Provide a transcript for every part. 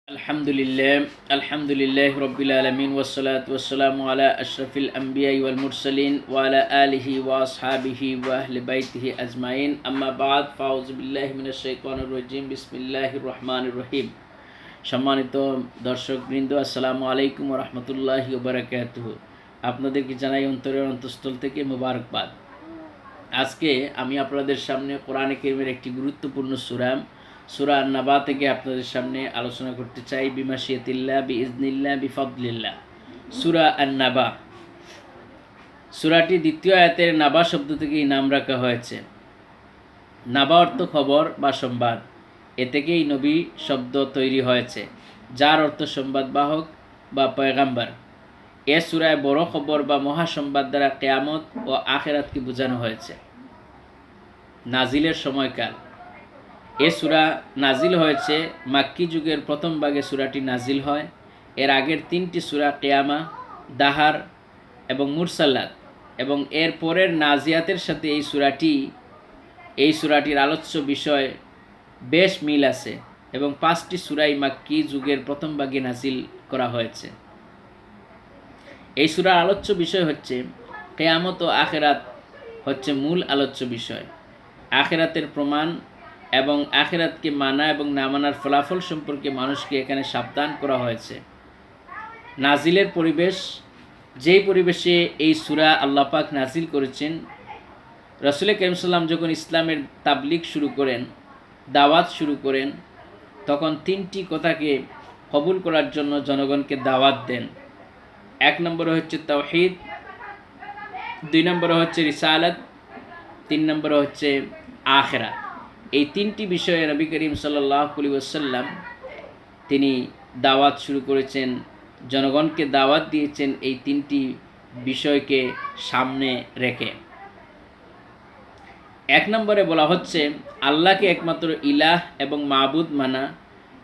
আলহামদুলিল্লাহ রব্বিল আলামিন ওয়াসসালাতু ওয়াসসালামু আলা আশরাফিল আম্বিয়াই ওয়াল মুরসালিন ওয়া আলা আলিহি ওয়া আসহাবিহি ওয়া আহলি বাইতিহি আজমাইন আম্মা বাদ ফাউযু বিল্লাহি মিনাশ শাইতানির রাজিম বিসমিল্লাহির রহমানির রহিম। সম্মানিত দর্শকবৃন্দ, আসসালামু আলাইকুম ওয়া রাহমাতুল্লাহি ওয়া বারাকাতুহু। আপনাদেরকে জানাই অন্তরের অন্তঃস্থল থেকে মোবারকবাদ। আজকে আমি আপনাদের সামনে কোরআনে কারীমের একটি গুরুত্বপূর্ণ সূরা আন-নাবা থেকে আপনাদের সামনে আলোচনা করতে চাই। বিমাশিয়াতিল্লাহ বিইজনিল্লাহ বিফদলিল্লাহ। সূরা আন-নাবা, সূরাটি দ্বিতীয় আয়াতের নাবা শব্দ থেকেই নাম রাখা হয়েছে। নাবা অর্থ খবর বা সংবাদ, এ থেকেই নবী শব্দ তৈরি হয়েছে, যার অর্থ সংবাদবাহক বা পয়গাম্বার। এ সূরায় বড় খবর বা মহাসংবাদ দ্বারা কিয়ামত ও আখিরাতকে বোঝানো হয়েছে। নাজিলের সময়কাল, এ সূরা নাজিল হয়েছে মাক্কি যুগের প্রথম ভাগে সূরাটি নাজিল হয়। এর আগের তিনটি সূরা কিয়ামা, দাহার এবং মুরসালাত এবং এর পরের নাজিয়াতের সাথে এই সূরাটির আলোচ্য বিষয় বেশ মিল আছে এবং 5টি সূরাই মাক্কি যুগের প্রথম ভাগে নাজিল করা হয়েছে। এই সূরার আলোচ্য বিষয় হচ্ছে কিয়ামত ও আখিরাত হচ্ছে মূল আলোচ্য বিষয়। আখিরাতের প্রমাণ এবং আখিরাতকে মানা এবং না মানার ফলাফল সম্পর্কে মানুষকে এখানে সাবধান করা হয়েছে। নাজিলের পরিবেশ, যেই পরিবেশে এই সূরা আল্লাহ পাক নাজিল করেছেন, রাসূল কারীম সাল্লাল্লাহু যখন ইসলামের তাবলীগ শুরু করেন, দাওয়াত শুরু করেন, তখন 3টি কথাকে কবুল করার জন্য জনগণকে দাওয়াত দেন। 1 নম্বরে হচ্ছে তাওহীদ, 2 নম্বরে হচ্ছে রিসালাত, 3 নম্বরে হচ্ছে আখিরাত। এই 3টি বিষয়ে নবী করিম সাল্লাল্লাহু আলাইহি ওয়াসাল্লাম তিনি দাওয়াত শুরু করেছেন, জনগণকে দাওয়াত দিয়েছেন এই 3টি বিষয়কে সামনে রেখে। 1 নম্বরে বলা হচ্ছে আল্লাহকে একমাত্র ইলাহ এবং মাবুদ মানা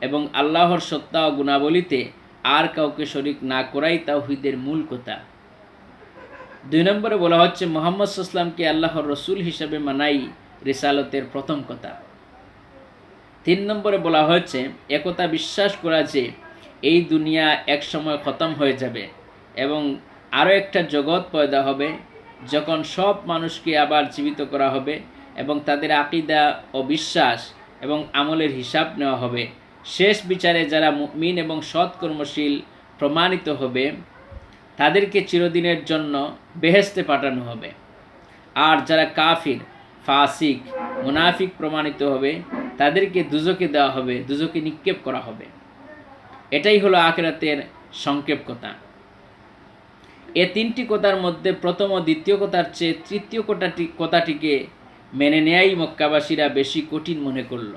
এবং আল্লাহর সত্তা ও গুণাবলীতে আর কাউকে শরীক না করাই তাওহীদের মূল কথা। 2 নম্বরে বলা হচ্ছে মুহাম্মদ সাল্লাল্লাহু আলাইহি ওয়াসাল্লামকে আল্লাহর রসুল হিসাবে মানাই রিসালতের প্রথম কথা। 3 নম্বরে বলা হয়েছে একথা বিশ্বাস করা যে এই দুনিয়া এক সময় খতম হয়ে যাবে এবং আরও একটা জগৎ পয়দা হবে, যখন সব মানুষকে আবার জীবিত করা হবে এবং তাদের আকীদা ও বিশ্বাস এবং আমলের হিসাব নেওয়া হবে। শেষ বিচারে যারা মুমিন এবং সৎকর্মশীল প্রমাণিত হবে তাদেরকে চিরদিনের জন্য বেহেশতে পাঠানো হবে, আর যারা কাফির, ফাসিক, মুনাফিক প্রমাণিত হবে তাদেরকে দুজকে দেওয়া হবে, দুজকে নিক্ষেপ করা হবে। এটাই হলো আখিরাতের সংক্ষেপ কথা। এ 3টি কথার মধ্যে প্রথম ও দ্বিতীয় কথার চেয়ে তৃতীয় কথাটিকে মেনে নেয়াই মক্কাবাসীরা বেশি কঠিন মনে করল।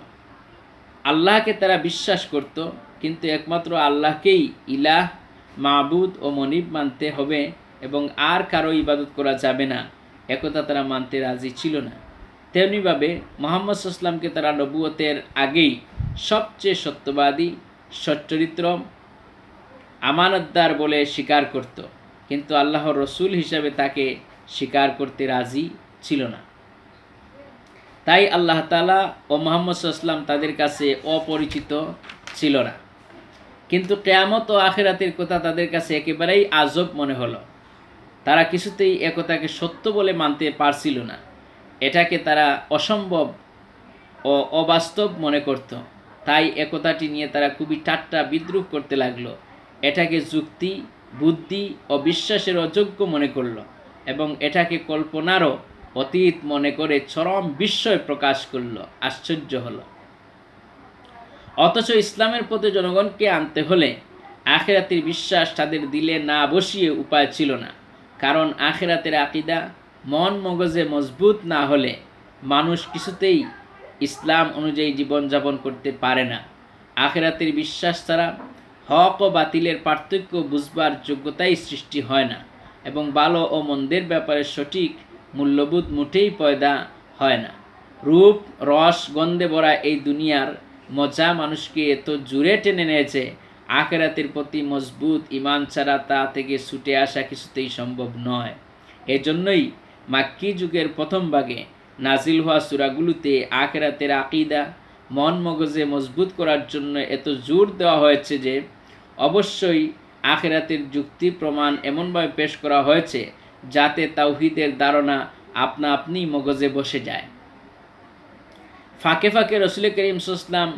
আল্লাহকে তারা বিশ্বাস করত, কিন্তু একমাত্র আল্লাহকেই ইলাহ, মাবুদ ও মনিব মানতে হবে এবং আর কারো ইবাদত করা যাবে না, একথা তারা মানতে রাজি ছিল না। তেমনিভাবে মুহাম্মদ সাল্লাল্লাহু আলাইহি ওয়াসাল্লামকে তারা নবুয়তের আগেই সবচেয়ে সত্যবাদী, সচ্চরিত্র, আমানতদার বলে স্বীকার করত, কিন্তু আল্লাহর রসুল হিসাবে তাকে স্বীকার করতে রাজি ছিল না। তাই আল্লাহ তাআলা ও মুহাম্মদ সাল্লাল্লাহু আলাইহি ওয়াসাল্লাম তাদের কাছে অপরিচিত ছিল না। কিন্তু কিয়ামত ও আখিরাতের কথা তাদের কাছে একেবারেই আজব মনে হলো। তারা কিছুতেই একথাকে সত্য বলে মানতে পারছিল না। এটাকে তারা অসম্ভব ও অবাস্তব মনে করত। তাই একথাটি নিয়ে তারা খুবই ঠাট্টা বিদ্রূপ করতে লাগলো। এটাকে যুক্তি, বুদ্ধি ও বিশ্বাসের অযোগ্য মনে করল এবং এটাকে কল্পনারও অতীত মনে করে চরম বিস্ময় প্রকাশ করল। আশ্চর্য হলো। অথচ ইসলামের পথে জনগণকে আনতে হলে আখিরাতের বিশ্বাস তাদের দিলে না বসিয়ে উপায় ছিল না। কারণ আখিরাতের আকীদা মন মগজে মজবুত না হলে মানুষ কিছুতেই ইসলাম অনুযায়ী জীবনযাপন করতে পারে না। আখিরাতের বিশ্বাস ছাড়া হক ও বাতিলের পার্থক্য বুঝবার যোগ্যতাই সৃষ্টি হয় না এবং ভালো ও মন্দের ব্যাপারে সঠিক মূল্যবোধ মোটেই পয়দা হয় না। রূপ, রস, গন্ধে ভরা এই দুনিয়ার মজা মানুষকে এত জুড়ে টেনে নিয়েছে, আখিরাতের প্রতি মজবুত ঈমান ছাড়া তা থেকে ছুটে আসা কিছুতেই সম্ভব নয়। এজন্যই মাক্কি যুগের প্রথম ভাগে নাজিল হওয়া সূরাগুলোতে আখিরাতের আকীদা মন মগজে মজবুত করার জন্য এত জোর দেওয়া হয়েছে যে অবশ্যই আখিরাতের যুক্তি প্রমাণ এমনভাবে পেশ করা হয়েছে যাতে তাওহীদের ধারণা আপনা আপনি মগজে বসে যায়। ফাঁকে ফাঁকে রসুল করিম সাল্লাল্লাহু আলাইহি ওয়াসাল্লাম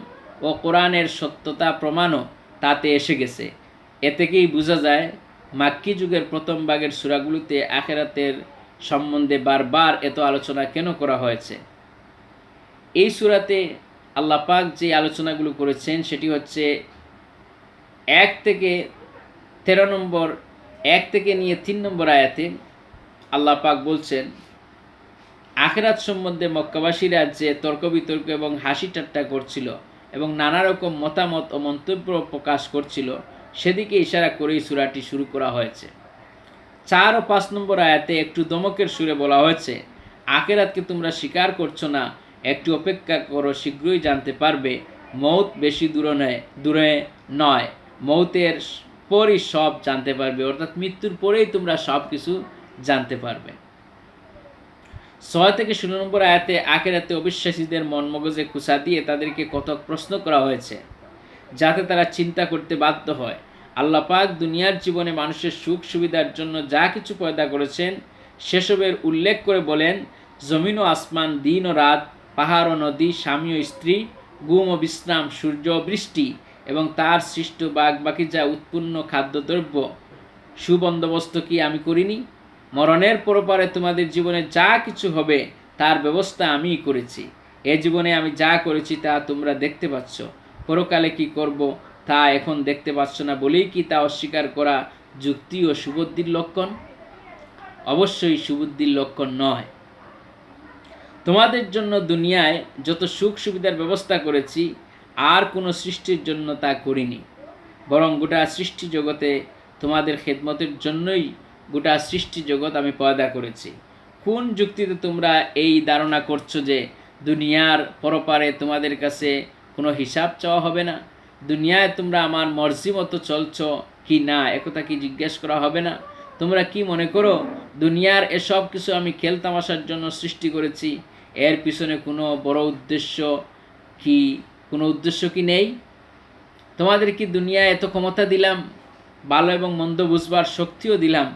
ও কোরআনের সত্যতা প্রমাণও তাতে এসে গেছে। এ থেকেই বোঝা যায় মাক্কি যুগের প্রথম ভাগের সূরাগুলোতে আখিরাতের সম্বন্ধে বারবার এত আলোচনা কেন করা হয়েছে। এই সূরাতে আল্লাহ পাক যে আলোচনাগুলো করেছেন সেটি হচ্ছে 1 থেকে 13 নম্বর 1 থেকে নিয়ে 3 নম্বর আয়াতে আল্লাহ পাক বলছেন, আখিরাত সম্বন্ধে মক্কাবাসীরা যে তর্ক বিতর্ক এবং হাসি ঠাট্টা করছিল এবং নানা রকম মতামত ও মন্তব্য প্রকাশ করছিল সেদিকে ইশারা করেই সূরাটি শুরু করা হয়েছে। 4 ও 5 নম্বর আয়াতে একটু দমকের সুরে বলা হয়েছে, আখিরাতকে তোমরা স্বীকার করছো না, একটু অপেক্ষা করো, শীঘ্রই জানতে পারবে। মৌত বেশি দূরে নয়, মৌতের পরই সব জানতে পারবে, অর্থাৎ মৃত্যুর পরেই তোমরা সব কিছু জানতে পারবে। 6 থেকে 16 নম্বর আয়াতে আখিরাতে অবিশ্বাসীদের মন মগজে কুসা দিয়ে তাদেরকে কতক প্রশ্ন করা হয়েছে যাতে তারা চিন্তা করতে বাধ্য হয়। আল্লাহ পাক দুনিয়ার জীবনে মানুষের সুখ সুবিধার জন্য যা কিছু পয়দা করেছেন সেসবের উল্লেখ করে বলেন, জমিন ও আসমান, দিন ও রাত, পাহাড় ও নদী, স্বামী ও স্ত্রী, ঘুম ও বিশ্রাম, সূর্য ও বৃষ্টি এবং তার সৃষ্ট বাকি যা উৎপন্ন খাদ্যদ্রব্য সুবন্দোবস্ত কি আমি করিনি? মরণের পরপারে তোমাদের জীবনে যা কিছু হবে তার ব্যবস্থা আমিই করেছি। এ জীবনে আমি যা করেছি তা তোমরা দেখতে পাচ্ছ, পরকালে কি করব তা এখন দেখতে পাচ্ছ না বলেই কি তা অস্বীকার করা যুক্তি ও সুবুদ্ধির লক্ষণ? অবশ্যই সুবুদ্ধির লক্ষণ নয়। তোমাদের জন্য দুনিয়ায় যত সুখ সুবিধার ব্যবস্থা করেছি আর কোনো সৃষ্টির জন্য তা করিনি, বরং গোটা সৃষ্টি জগতে তোমাদের খেদমতের জন্যই গোটা সৃষ্টি জগৎ আমি পয়দা করেছি। কোন যুক্তিতে তোমরা এই ধারণা করছো যে দুনিয়ার পরপারে তোমাদের কাছে কোনো হিসাব চাওয়া হবে না? দুনিয়ায় তোমরা আমার মর্জি মতো চলছ কি না একথা কি জিজ্ঞেস করা হবে না? তোমরা কি মনে করো দুনিয়ার এসব কিছু আমি খেলতামাশার জন্য সৃষ্টি করেছি? এর পিছনে কোনো বড় উদ্দেশ্য কি নেই? তোমাদের কি দুনিয়ায় এত ক্ষমতা দিলাম, ভালো এবং মন্দ বুঝবার শক্তিও দিলাম,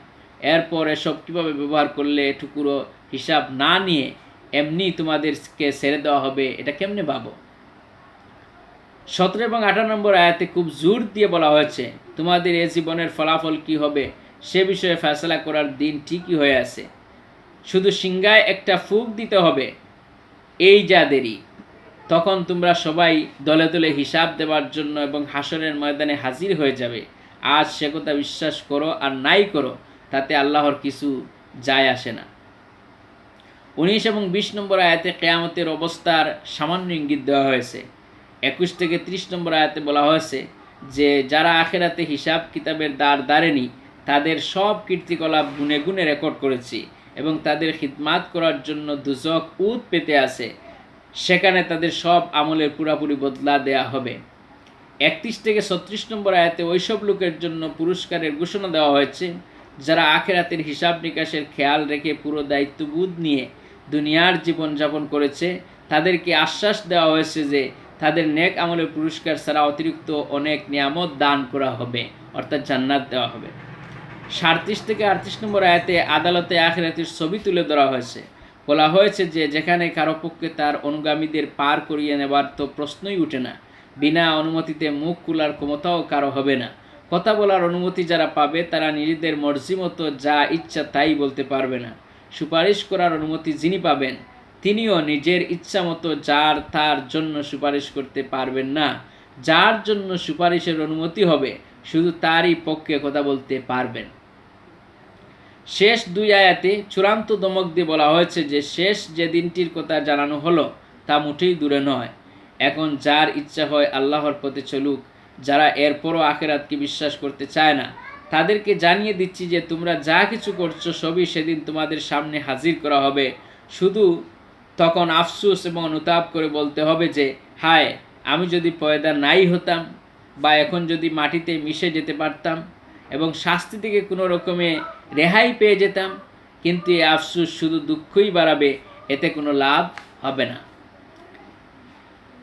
এরপর এসব কীভাবে ব্যবহার করলে এটুকুরও হিসাব না নিয়ে এমনি তোমাদেরকে ছেড়ে দেওয়া হবে, এটা কেমনে ভাবো? 17 এবং 18 নম্বর আয়াতে খুব জোর দিয়ে বলা হয়েছে, তোমাদের এ জীবনের ফলাফল কি হবে সে বিষয়ে ফয়সালা করার দিন ঠিকই হয়ে আছে, শুধু সিংহায় একটা ফুঁক দিতে হবে, এই যা দেরি। তখন তোমরা সবাই দলে দলে হিসাব দেওয়ার জন্য এবং হাসরের ময়দানে হাজির হয়ে যাবে। আজ সে কথা বিশ্বাস করো আর নাই করো, তাতে আল্লাহর কিছু যায় আসে না। 19 এবং 20 নম্বর আয়াতে কিয়ামতের অবস্থার সামান্য ইঙ্গিত দেওয়া হয়েছে। 21 থেকে 30 নম্বর আয়াতে বলা হয়েছে যে যারা আখিরাতে হিসাব কিতাবের দ্বার দাঁড়েনি তাদের সব কীর্তিকলাপ গুনে গুনে রেকর্ড করেছি এবং তাদের খিদমাত করার জন্য দুজক উত পেতে আছে, সেখানে তাদের সব আমলের পুরাপুরি বদলা দেয়া হবে। 31 থেকে 36 নম্বর আয়াতে ওইসব লোকের জন্য পুরস্কারের ঘোষণা দেওয়া হয়েছে যারা আখিরাতের হিসাব নিকাশের খেয়াল রেখে পুরো দায়িত্ববোধ নিয়ে দুনিয়ার জীবন যাপন করেছে। তাদেরকে আশ্বাস দেওয়া হয়েছে যে তাদের নেক আমলের পুরস্কার ছাড়া অতিরিক্ত অনেক নিয়ামত দান করা হবে, অর্থাৎ জান্নাত দেওয়া হবে। 37 থেকে 38 নম্বর আয়াতে আদালতে আখিরাতের ছবি তুলে ধরা হয়েছে। বলা হয়েছে যে যেখানে কারো পক্ষে তার অনুগামীদের পার করিয়ে নেবার তো প্রশ্নই উঠে না, বিনা অনুমতিতে মুখ খোলার ক্ষমতাও কারো হবে না। কথা বলার অনুমতি যারা পাবে তারা নিজেদের মর্জি মতো যা ইচ্ছা তাই বলতে পারবে না। সুপারিশ করার অনুমতি যিনি পাবেন তিনিও নিজের ইচ্ছা মতো যার তার জন্য সুপারিশ করতে পারবেন না। যার জন্য সুপারিশের অনুমতি হবে শুধু তারই পক্ষে কথা বলতে পারবেন। শেষ 2 আয়াতে চূড়ান্ত দমক দিয়ে বলা হয়েছে যে শেষ যে দিনটির কথা জানানো হলো তা মোটেই দূরে নয়। এখন যার ইচ্ছা হয় আল্লাহর পথে চলুক, যারা এরপরও আখিরাতকে বিশ্বাস করতে চায় না তাদেরকে জানিয়ে দিচ্ছি যে তোমরা যা কিছু করছো সবই সেদিন তোমাদের সামনে হাজির করা হবে। শুধু তখন আফসোস এবং অনুতাপ করে বলতে হবে যে হায়, আমি যদি পয়দা নাই হতাম বা এখন যদি মাটিতে মিশে যেতে পারতাম এবং শাস্তি থেকে কোনো রকমে রেহাই পেয়ে যেতাম। কিন্তু এই আফসোস শুধু দুঃখই বাড়াবে, এতে কোনো লাভ হবে না।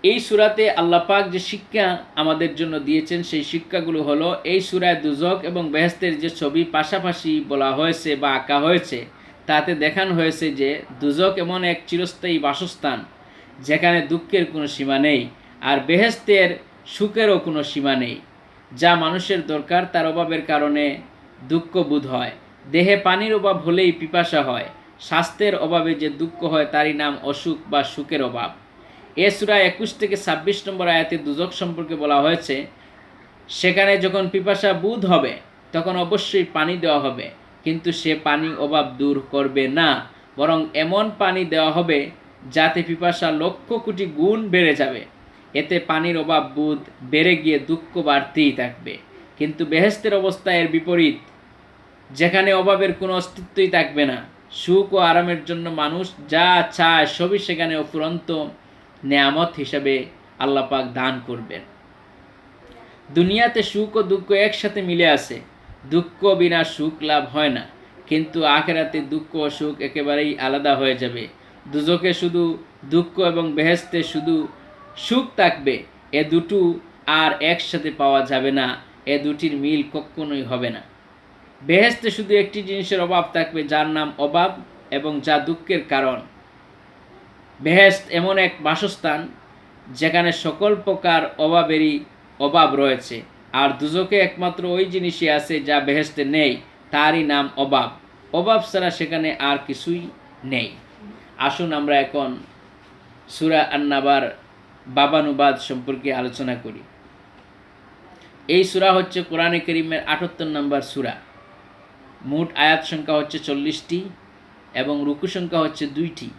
এই সূরাতে আল্লাহ পাক যে শিক্ষা আমাদের জন্য দিয়েছেন সেই শিক্ষাগুলো হলো, এই সূরায় দুজক এবং বেহেশতের যে ছবি পাশাপাশি বলা হয়েছে বা আঁকা হয়েছে, তাতে দেখানো হয়েছে যে দুজক এমন এক চিরস্থায়ী বাসস্থান যেখানে দুঃখের কোনো সীমা নেই, আর বেহেশতের সুখেরও কোনো সীমা নেই। যা মানুষের দরকার তার অভাবের কারণে দুঃখ বোধ হয়। দেহে পানির অভাব হলেই পিপাসা হয়। স্বাস্থ্যের অভাবে যে দুঃখ হয় তারই নাম অসুখ বা সুখের অভাব। এ সূরা 21 থেকে 26 নম্বর আয়াতে দুজক সম্পর্কে বলা হয়েছে, সেখানে যখন পিপাসা বোধ হবে তখন অবশ্যই পানি দেওয়া হবে, কিন্তু সে পানি অভাব দূর করবে না, বরং এমন পানি দেওয়া হবে যাতে পিপাসা লক্ষ কোটি গুণ বেড়ে যাবে। এতে পানির অভাব বোধ বেড়ে গিয়ে দুঃখ বাড়তেই থাকবে। কিন্তু বেহেশতের অবস্থা এর বিপরীত, যেখানে অভাবের কোনো অস্তিত্বই থাকবে না। সুখ ও আরামের জন্য মানুষ যা চায় সবই সেখানে অফুরন্ত নেয়ামত হিসাবে আল্লাহ পাক দান করবেন। দুনিয়াতে সুখ ও দুঃখ একসাথে মিলে আছে, দুঃখ বিনা সুখ লাভ হয় না, কিন্তু আখেরাতে দুঃখ ও সুখ একেবারেই আলাদা হয়ে যাবে। দুজকে শুধু দুঃখ এবং বেহেশতে শুধু সুখ থাকবে, এ দুটো আর একসাথে পাওয়া যাবে না, এ দুটির মিল কখনোই হবে না। বেহেশতে শুধু একটি জিনিসের অভাব থাকবে, যার নাম অভাব এবং যা দুঃখের কারণ। বেহেশত এমন এক বাসস্থান যেখানে সকল প্রকার অভাবেরই অভাব রয়েছে, আর দুজকে একমাত্র ওই জিনিসই আছে যা বেহেশতে নেই, তারই নাম অভাব। অভাব ছাড়া সেখানে আর কিছুই নেই। আসুন আমরা এখন সূরা আন-নাবার বাবানুবাদ সম্পর্কে আলোচনা করি। এই সূরা হচ্ছে কোরআনে কারীমের ৭৮ নম্বর সূরা। মোট আয়াত সংখ্যা হচ্ছে 40টি এবং রুকু সংখ্যা হচ্ছে 2টি।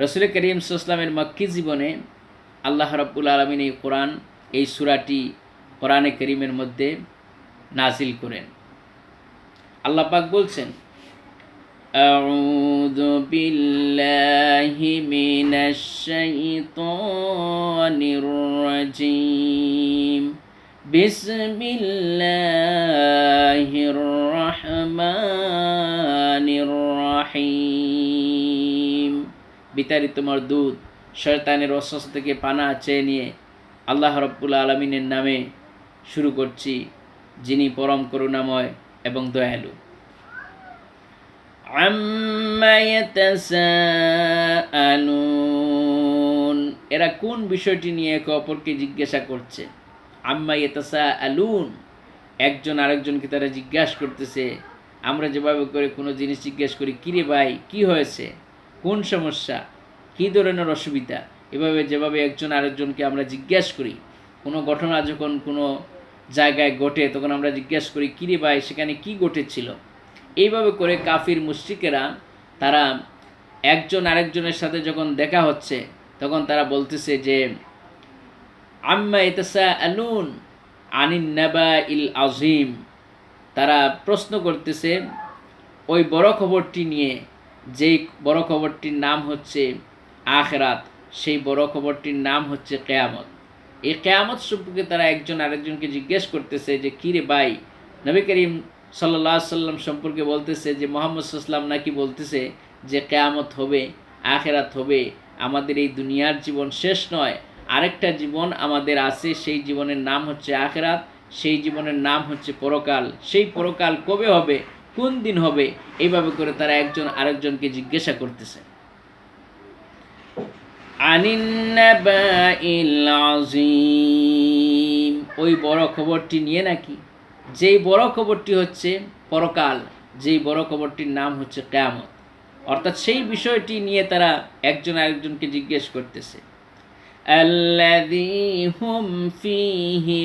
রাসূল করিম সাল্লাল্লাহু আলাইহি ওয়াসাল্লামের মক্কি জীবনে আল্লাহ রাব্বুল আলামিন এই সূরাটি কোরআনে কারীমের মধ্যে নাজিল করেন। আল্লাহ পাক বলছেন, আউযু বিল্লাহি মিনাশ শাইতানির রাজীম। বিসমিল্লাহির রহমানির রহিম। বিতাড়িত মরদুদ শয়তানের ওয়াসওয়াসা থেকে পানাহ চেয়ে নিয়ে আল্লাহ রাব্বুল আলামিনের নামে শুরু করছি, যিনি পরম করুণাময় এবং দয়ালু। আম্মা ইয়াতাসাআলুন, এরা কোন বিষয়টি নিয়ে একে অপরকে জিজ্ঞাসা করছে। আম্মা ইয়াতাসাআলুন, একজন আরেকজনকে তারা জিজ্ঞাসা করতেছে। আমরা যেভাবে করে কোনো জিনিস জিজ্ঞাসা করি, কিরে ভাই কি হয়েছে, কোন সমস্যা, কী ধরনের অসুবিধা, এভাবে যেভাবে একজন আরেকজনকে আমরা জিজ্ঞাসা করি, কোনো ঘটনা যখন কোনো জায়গায় ঘটে তখন আমরা জিজ্ঞাসা করি, কিরে ভাই সেখানে কি ঘটেছিল। এইভাবে করে কাফির মুশরিকেরা তারা একজন আরেকজনের সাথে যখন দেখা হচ্ছে তখন তারা বলতেছে যে আম্মা ইয়াতাসাআলুন আনিন নাবাইল আযীম, তারা প্রশ্ন করতেছে ওই বড় খবরটি নিয়ে, যেই বড় খবরটির নাম হচ্ছে আখিরাত, সেই বড় খবরটির নাম হচ্ছে কিয়ামত। এই কিয়ামত সম্পর্কে তারা একজন আরেকজনকে জিজ্ঞেস করতেছে যে কিরে ভাই, নবী করিম সাল্লাল্লাহু আলাইহি সাল্লাম সম্পর্কে বলতেছে যে মুহাম্মদ সাল্লাল্লাহু আলাইহি সাল্লাম নাকি বলতেছে যে কিয়ামত হবে, আখিরাত হবে, আমাদের এই দুনিয়ার জীবন শেষ নয়, আরেকটা জীবন আমাদের আছে, সেই জীবনের নাম হচ্ছে আখিরাত, সেই জীবনের নাম হচ্ছে পরকাল। সেই পরকাল কবে হবে, কোন দিন হবে, এইভাবে করে তারা একজন আরেকজনকে জিজ্ঞাসা করতেছে। আনিন নাবাইল আযীম, ওই বড় খবরটি নিয়ে নাকি, যেই বড় খবরটি হচ্ছে পরকাল, যেই বড় খবরটির নাম হচ্ছে কিয়ামত, অর্থাৎ সেই বিষয়টি নিয়ে তারা একজন আরেকজনকে জিজ্ঞেস করতেছে। আল্লাযী হুম ফীহি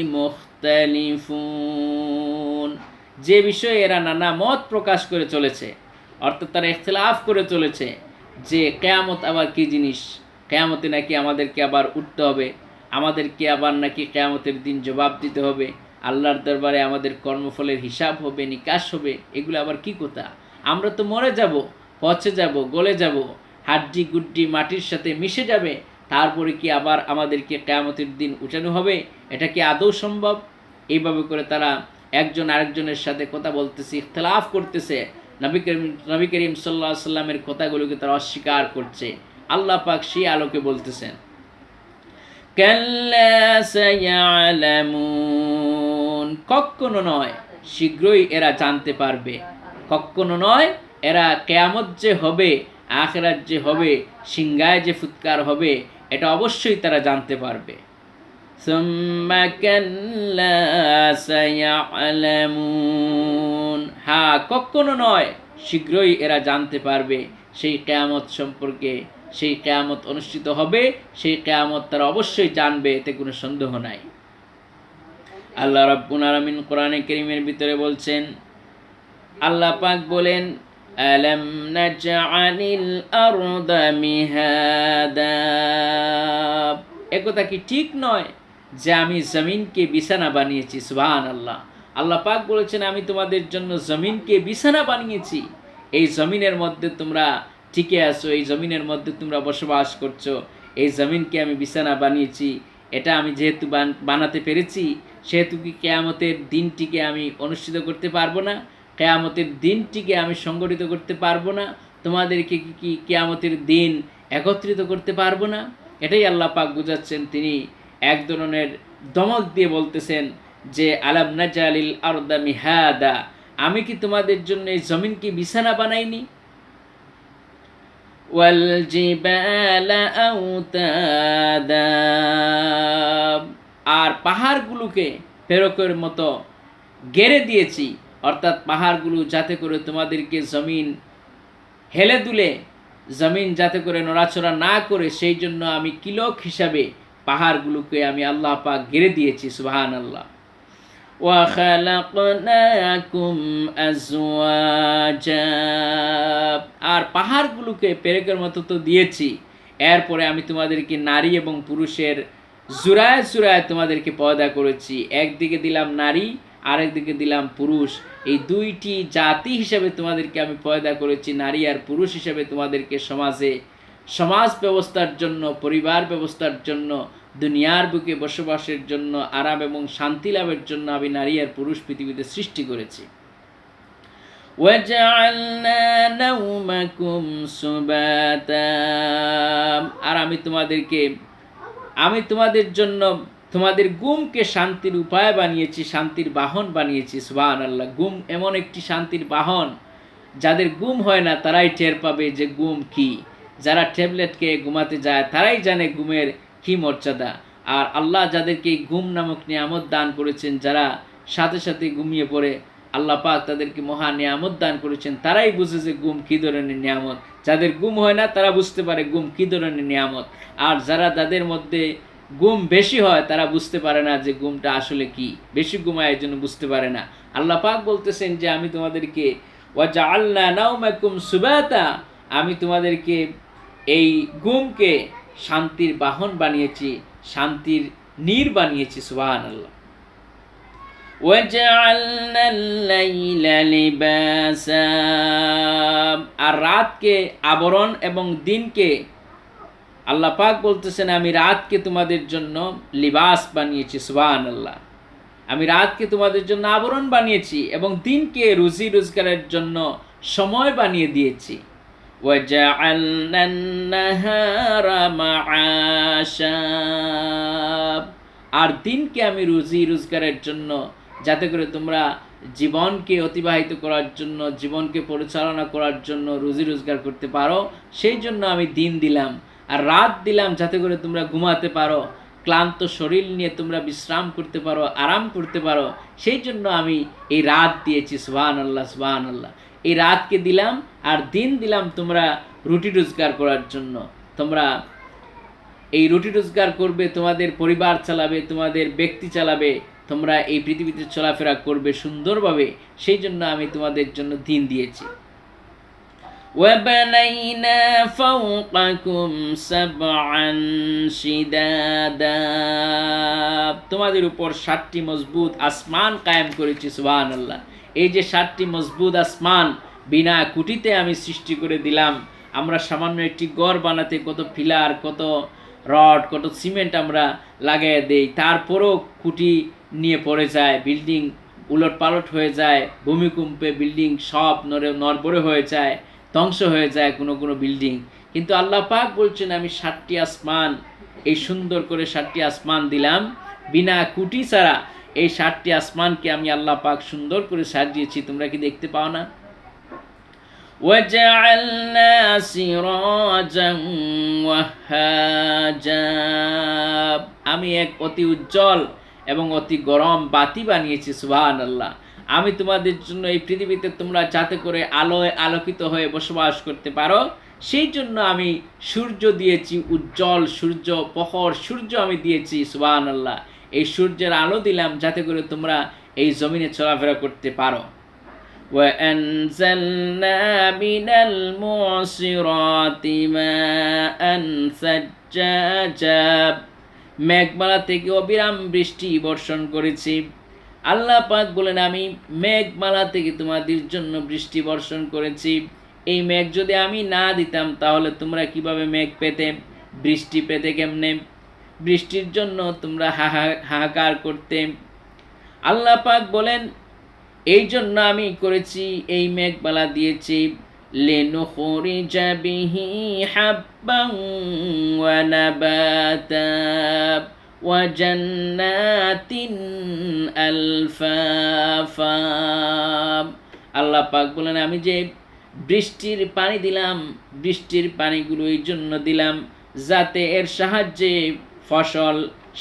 মুখতালিফুন, যে বিষয়ে এরা নানা মত প্রকাশ করে চলেছে, অর্থাৎ তারা ইখতিলাফ করে চলেছে যে কিয়ামত আবার কি জিনিস, কিয়ামতে নাকি আমাদেরকে আবার উঠতে হবে, আমাদেরকে আবার নাকি কিয়ামতের দিন জবাব দিতে হবে, আল্লাহর দরবারে আমাদের কর্মফলের হিসাব হবে, নিকাশ হবে, এগুলো আবার কি কথা, আমরা তো মরে যাব, পচে যাব, গলে যাব, হাড্ডি গুড্ডি মাটির সাথে মিশে যাবে, তারপরে কি আবার আমাদেরকে কিয়ামতের দিন উঠানো হবে, এটা কি আদৌ সম্ভব। এইভাবে করে তারা একজন আরেকজনের সাথে কথা বলতেছে, ইখতিলাফ করতেছে, নবী করিম সাল্লাল্লাহু আলাইহি সাল্লামের কথাগুলোকে তারা অস্বীকার করছে। আল্লাহ পাক সেই আলোকে বলতেছেন, কাল্লা সায়ালামুন, কখনো নয়, শীঘ্রই এরা জানতে পারবে। কখনো নয়, এরা কিয়ামত যে হবে, আখিরাত যে হবে, সিংহায় যে ফুৎকার হবে, এটা অবশ্যই তারা জানতে পারবে। সুম্মা কাল্লা সায়ালামুন, হ্যাঁ কখনো নয়, শীঘ্রই এরা জানতে পারবে সেই কিয়ামত সম্পর্কে। সেই কিয়ামত অনুষ্ঠিত হবে, সেই কিয়ামত তারা অবশ্যই জানবে, এতে কোনো সন্দেহ নাই। আল্লাহ রাব্বুল আলামিন কোরআনে কারীমের ভিতরে বলছেন, আল্লাহ পাক বলেন, আলাম নাজআলিল আরদা মিহাদা, একথা কি ঠিক নয় যে আমি জমিনকে বিছানা বানিয়েছি? সুবহানাল্লাহ। আল্লাহ পাক বলেছেন, আমি তোমাদের জন্য জমিনকে বিছানা বানিয়েছি। এই জমিনের মধ্যে তোমরা টিকে আছো, এই জমিনের মধ্যে তোমরা বসবাস করছো, এই জমিনকে আমি বিছানা বানিয়েছি। এটা আমি যেহেতু বানাতে পেরেছি, সেহেতু কি কিয়ামতের দিনটিকে আমি অনুষ্ঠিত করতে পারবো না? কিয়ামতের দিনটিকে আমি সংগঠিত করতে পারবো না? তোমাদেরকে কি কিয়ামতের দিন একত্রিত করতে পারবো না? এটাই আল্লাহ পাক বুঝাচ্ছেন। তিনি এক ধরনের দমক দিয়ে বলতেছেন যে আলাম নাজআলিল আরদা মিহাদা, আমি কি তোমাদের জন্য এই জমিনকে বিছানা বানাইনি? ওয়াল জিবালা আওতাদা, আর পাহাড়গুলোকে পেরকের মতো গেড়ে দিয়েছি, অর্থাৎ পাহাড়গুলো যাতে করে তোমাদেরকে জমিন হেলে দুলে, জমিন যাতে করে নড়াচড়া না করে, সেই জন্য আমি কিলক হিসাবে পাহাড়গুলোকে আমি আল্লাহ পাক গেড়ে দিয়েছি। সুবহানাল্লাহ। ওয়া খালাকনাকুম আজওয়াজা, আর পাহাড়গুলোকে পেরেকের মতো তো দিয়েছি, এরপরে আমি তোমাদেরকে নারী এবং পুরুষের জোড়ায় জোড়ায় তোমাদেরকে পয়দা করেছি। একদিকে দিলাম নারী, আরেকদিকে দিলাম পুরুষ। এই দুইটি জাতি হিসেবে তোমাদেরকে আমি পয়দা করেছি, নারী আর পুরুষ হিসেবে তোমাদেরকে সমাজ ব্যবস্থার জন্য, পরিবার ব্যবস্থার জন্য, দুনিয়ার বুকে বসবাসের জন্য, আরাম এবং শান্তি লাভের জন্য আমি নারী আর পুরুষ পৃথিবীতে সৃষ্টি করেছি। ওয়াজআলনা নাওমাকুম সুবাতা, আর আমি তোমাদের জন্য তোমাদের ঘুমকে শান্তির উপায় বানিয়েছি, শান্তির বাহন বানিয়েছি। সুবহানাল্লাহ। ঘুম এমন একটি শান্তির বাহন, যাদের ঘুম হয় না তারাই টের পাবে যে ঘুম কি। যারা ট্যাবলেট খেয়ে ঘুমাতে যায় তারাই জানে ঘুমের কি মর্যাদা। আর আল্লাহ যাদেরকে ঘুম নামক নিয়ামত দান করেছেন, যারা সাথে সাথে ঘুমিয়ে পড়ে, আল্লাহ পাক তাদেরকে মহা নিয়ামত দান করেছেন, তারাই বুঝে যে ঘুম কী ধরনের নিয়ামত। যাদের ঘুম হয় না তারা বুঝতে পারে ঘুম কী ধরনের নিয়ামত। আর যাদের মধ্যে ঘুম বেশি হয় তারা বুঝতে পারে না যে ঘুমটা আসলে কি, বেশি ঘুমায় এই জন্য বুঝতে পারে না। আল্লাহ পাক বলতেছেন যে আমি তোমাদেরকে ওয়াজআলনা নাওমাকুম সুবাতা, আমি তোমাদেরকে এই ঘুমকে শান্তির বাহন বানিয়েছি, শান্তির নীড় বানিয়েছি। সুবহানাল্লাহ। ওয়াজআলনাল লাইলা লিবাসা, আর রাতকে আবরণ এবং দিনকে, আল্লাহ পাক বলতেছেন আমি রাতকে তোমাদের জন্য লিবাস বানিয়েছি। সুবহানাল্লাহ। আমি রাতকে তোমাদের জন্য আবরণ বানিয়েছি এবং দিনকে রুজি রোজগারের জন্য সময় বানিয়ে দিয়েছি। ওয়াজআলনান নাহারা মাআশা, আর দিনকে আমি রুজি রোজগারের জন্য, যাতে করে তোমরা জীবনকে অতিবাহিত করার জন্য, জীবনকে পরিচালনা করার জন্য রুজি রোজগার করতে পারো, সেই জন্য আমি দিন দিলাম। আর রাত দিলাম যাতে করে তোমরা ঘুমাতে পারো, ক্লান্ত শরীর নিয়ে তোমরা বিশ্রাম করতে পারো, আরাম করতে পারো, সেই জন্য আমি এই রাত দিয়েছি। সুবহানাল্লাহ, সুবহানাল্লাহ। এই রাতকে দিলাম আর দিন দিলাম তোমরা রুটি রোজগার করার জন্য। তোমরা এই রুটি রোজগার করবে, তোমাদের পরিবার চালাবে, তোমাদের ব্যক্তি চালাবে, তোমরা এই পৃথিবীতে চলাফেরা করবে সুন্দরভাবে, সেই জন্য আমি তোমাদের জন্য দিন দিয়েছি। وَبَنَيْنَا فَوْقَكُمْ سَبْعًا شِدَادًا, তোমাদের উপর 7টি মজবুত আসমান কায়েম করেছি। সুবহানাল্লাহ। এই যে 7টি মজবুত আসমান বিনা কুটিতে আমি সৃষ্টি করে দিলাম। আমরা সামান্য একটি ঘর বানাতে কত পিলার, কত রড, কত সিমেন্ট আমরা লাগাই দেই, তারপরও কুটি নিয়ে পড়ে যায়, বিল্ডিং উলট পালট হয়ে যায়, ভূমিকম্পে বিল্ডিং সব নড়বড়ে হয়ে যায়, ধ্বংস হয়ে যায় কোনো বিল্ডিং। কিন্তু আল্লাহ পাক বলছেন আমি 7টি আসমান এই সুন্দর করে 7টি আসমান দিলাম, বিনা কুটি ছাড়া এই 7টি আসমানকে আমি আল্লাহ পাক সুন্দর করে সাজিয়েছি, তোমরা কি দেখতে পাও না? وَجَعَلْنَا سِرَاجًا وَهَّاجًا, আমি এক অতি উজ্জ্বল এবং অতি গরম বাতি বানিয়েছি। সুবহানাল্লাহ। আমি তোমাদের জন্য এই পৃথিবীতে তোমরা যাতে করে আলোয় আলোকিত হয়ে বসবাস করতে পারো, সেই জন্য আমি সূর্য দিয়েছি, উজ্জ্বল সূর্য, প্রখর সূর্য আমি দিয়েছি। সুবহানাল্লাহ। এই সূর্যের আলো দিলাম যাতে করে তোমরা এই জমিনে চলাফেরা করতে পারো। وَأَنزَلْنَا مِنَ الْمُعْصِرَاتِ مَاءً ثَجَّاجًا, মেঘমালা থেকে অবিরাম বৃষ্টি বর্ষণ করেছি। আল্লাহ পাক বলেন, আমি মেঘমালা থেকে তোমাদের জন্য বৃষ্টি বর্ষণ করেছি। এই মেঘ যদি আমি না দিতাম তাহলে তোমরা কিভাবে মেঘ পেতে, বৃষ্টি পেতে কেমনে? বৃষ্টির জন্য তোমরা হাহাকার করতে। আল্লাহ পাক বলেন, এই জন্য আমি করেছি, এই মেঘমালা দিয়েছি। লিনুখরিজা বিহি হাব্বান ওয়া নাবাতা ওয়া জান্নাতিন আলফাফা। আল্লাহ পাক বলেন, আমি যে বৃষ্টির পানি দিলাম, বৃষ্টির পানিগুলো এই জন্য দিলাম যাতে এর সাহায্যে ফসল,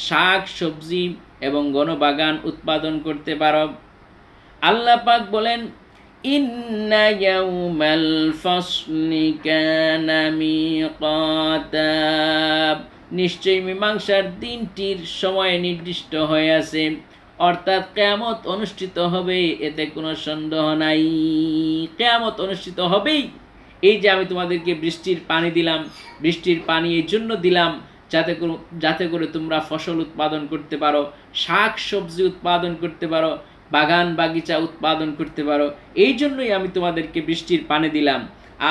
শাক সবজি এবং গণবাগান উৎপাদন করতে পারো। আল্লাহ পাক বলেন, ইন্না ইয়াউমাল ফাসলি কানা মিকাতা, নিশ্চয়ই মীমাংসার দিনটির সময় নির্দিষ্ট হয়ে আছে, অর্থাৎ কিয়ামত অনুষ্ঠিত হবে, এতে কোনো সন্দেহ নাই। কিয়ামত অনুষ্ঠিত হবেই। এই যে আমি তোমাদেরকে বৃষ্টির পানি দিলাম, বৃষ্টির পানি এই জন্য দিলাম যাতে করে তোমরা ফসল উৎপাদন করতে পারো, শাক সবজি উৎপাদন করতে পারো, বাগান বাগিচা উৎপাদন করতে পারো, এই জন্যই আমি তোমাদেরকে বৃষ্টির পানি দিলাম।